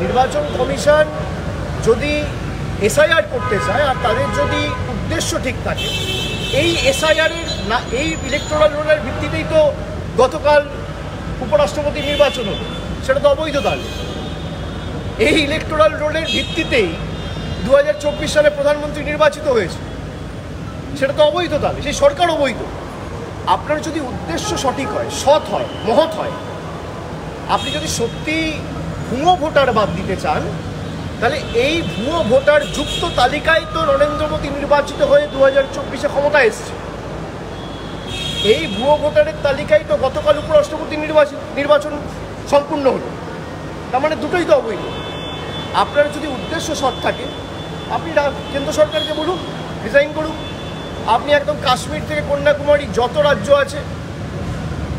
নির্বাচন কমিশন যদি এসআইআর করতে চায় আর তাদের যদি উদ্দেশ্য ঠিক থাকে, এই এসআইআরের না এই ইলেকটোরাল রোলের ভিত্তিতেই তো গতকাল উপরাষ্ট্রপতি নির্বাচন হলো, সেটা তো অবৈধ। তাহলে এই ইলেকটোরাল রোলের ভিত্তিতেই 2024 সালে প্রধানমন্ত্রী নির্বাচিত হয়েছে, সেটা তো অবৈধ। তাহলে সেই সরকার অবৈধ। আপনার যদি উদ্দেশ্য সঠিক হয়, সৎ হয়, মহৎ হয়, আপনি যদি সত্যি ভুয়ো ভোটার বাদ দিতে চান, তাহলে এই ভুয়ো ভোটার যুক্ত তালিকায় তো নরেন্দ্র মোদী নির্বাচিত হয়ে 2024-এ ক্ষমতায় এসছে। এই ভুয়ো ভোটারের তালিকায় তো গতকাল উপরাষ্ট্রপতি নির্বাচন সম্পূর্ণ হলো। তার মানে দুটোই তো অবৈধ। আপনার যদি উদ্দেশ্য সৎ থাকে, আপনি কেন্দ্র সরকারকে বলুন রিজাইন করুন। আপনি একদম কাশ্মীর থেকে কন্যাকুমারী যত রাজ্য আছে,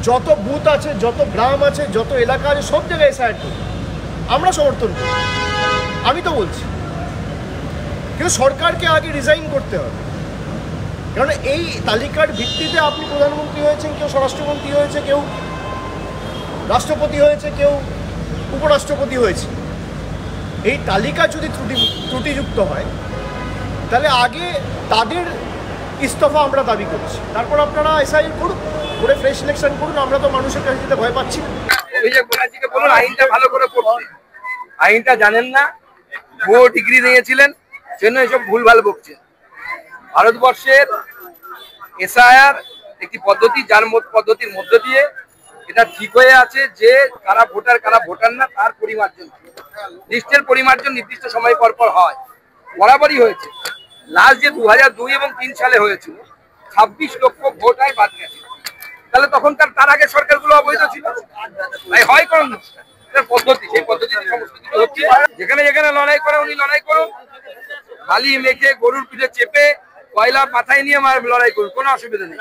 যত বুথ আছে, যত গ্রাম আছে, যত এলাকা আছে, সব জায়গায় এসআইআর করুন। আমরা সমর্থন করি, আমি তো বলছি। কিন্তু সরকারকে আগে রিজাইন করতে হবে, কারণ এই তালিকার ভিত্তিতে আপনি প্রধানমন্ত্রী হয়েছেন, কেউ স্বরাষ্ট্রমন্ত্রী হয়েছে, কেউ রাষ্ট্রপতি হয়েছে, কেউ উপরাষ্ট্রপতি হয়েছে। এই তালিকা যদি ত্রুটিযুক্ত হয়, তাহলে আগে তাদের ইস্তফা আমরা দাবি করছি, তারপর আপনারা এসআইআর করুন, করে ফ্রেশ ইলেকশন করুন। আমরা তো মানুষের কাছে যেতে ভয় পাচ্ছি না। বলুন আইনটা ভালো করে পড়তে, আইনটা জানেন না, ভুয়ো ডিগ্রি নিয়েছিলেন, জন্য এসব ভুলভাল বকছে। ভারতবর্ষের এসআইআর একটি পদ্ধতি, যার পদ্ধতির মধ্য দিয়ে এটা ঠিক হয়ে আছে যে কারা ভোটার কারা ভোটার না, তার পরিমার্জন, লিস্টের পরিমার্জন নির্দিষ্ট সময় পর পর হয়, বরাবরই হয়েছে। লাস্ট যে 2002 এবং 3 সালে হয়েছিল, 26 লক্ষ ভোটার বাদ গেছে। তাহলে তখন তার আগে সরকারগুলো অবৈধ ছিল, তাই হয় কোন পদ্ধতি, সেই পদ্ধতিতে সমস্ত কিছু হচ্ছে। যেখানে যেখানে লড়াই করে উনি লড়াই করুন, বালি মেখে গরুর পিঠে চেপে কয়লা মাথায় নিয়ে লড়াই করুন, কোনো অসুবিধা নেই।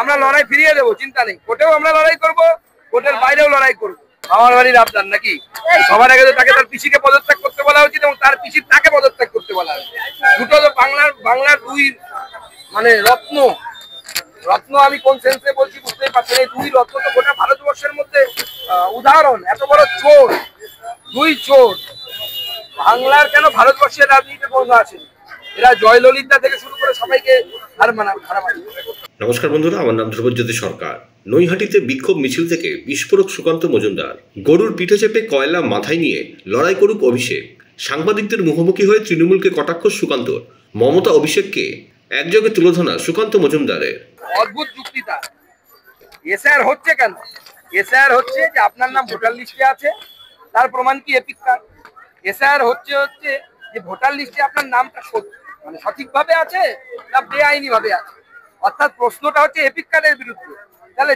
আমরা লড়াই ফিরিয়ে দেবো, চিন্তা নেই। কোর্টেও আমরা লড়াই করবো, কোর্টের বাইরেও লড়াই করবো। আমার বাড়ির আবদার নাকি সবার আগে তো তাকে তার পিসিকে পদত্যাগ করতে বলা উচিত এবং তার পিসির তাকে পদত্যাগ করতে বলা উচিত। দুটো তো বাংলার দুই মানে রত্ন। আমি কোন সেন্সে বলছি বুঝতেই পারছেন। এই দুই রত্ন তো গোটা ভারতবর্ষের মধ্যে উদাহরণ। এত বড় চোর, দুই চোর বাংলার কেন ভারতবর্ষের রাজনীতিতে কোনো আসেনি। এরা জয়ললিতা থেকে শুরু করে সবাইকে হার মানাবে। নমস্কার বন্ধুরা, আমার নাম ধ্রুবজ্যোতি সরকার। নৈহাটিতে বিক্ষোভ মিছিল থেকে বিস্ফোরক সুকান্ত মজুমদার। গরুর পিঠে চেপে কয়লা মাথায় নিয়ে লড়াই করুক অভিষেক। সাংবাদিকদের মুখোমুখি হয়ে তৃণমূলকে কটাক্ষ সুকান্তর। মমতা অভিষেককে একযোগে তুলোধনা সুকান্ত মজুমদারের। অদ্ভুত যুক্তি তার। এসআইআর হচ্ছে কেন? এসআইআর হচ্ছে যে আপনার নাম ভোটার লিস্টে আছে, তার প্রমাণ কি এপিক কার্ড। এসআইআর হচ্ছে যে ভোটার লিস্টে আপনার নামটা মানে সঠিকভাবে আছে না বেআইনি ভাবে আছে। অর্থাৎ প্রশ্নটা হচ্ছে এপিক কার্ডের বিরুদ্ধে। তাহলে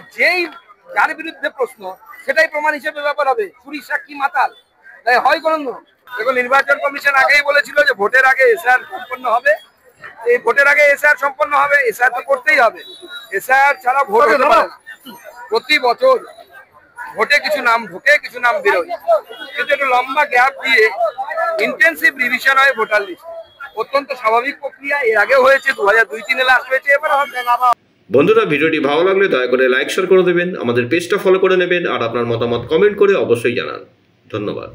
যার বিরুদ্ধে প্রশ্ন সেটাই প্রমাণ হিসেবে ব্যবহার হবে। চুরি সাক্ষী মাতাল, তাই হয় কোন। দেখুন, নির্বাচন কমিশন আগেই বলেছিল যে ভোটের আগে এসআইআর সম্পন্ন হবে। এই ভোটের আগে এসআইআর সম্পন্ন হবে, এসআইআর তো করতেই হবে। এসআইআর ছাড়া ভোট হতে পারে না। প্রতি বছর ভোটে কিছু নাম ঢোকে, কিছু নাম বেরোয়, কিন্তু একটু লম্বা গ্যাপ দিয়ে ইন্টেন্সিভ রিভিশন হয় ভোটার লিস্ট। অত্যন্ত স্বাভাবিক প্রক্রিয়া, এর আগেও হয়েছে, 2002-3 লাস্ট হয়েছে, এবার হবে। বন্ধুরা, ভিডিওটি ভালো লাগলে দয়া করে লাইক শেয়ার করে দেবেন, আমাদের পেজটা ফলো করে নেবেন আর আপনার মতামত কমেন্ট করে অবশ্যই জানান। ধন্যবাদ।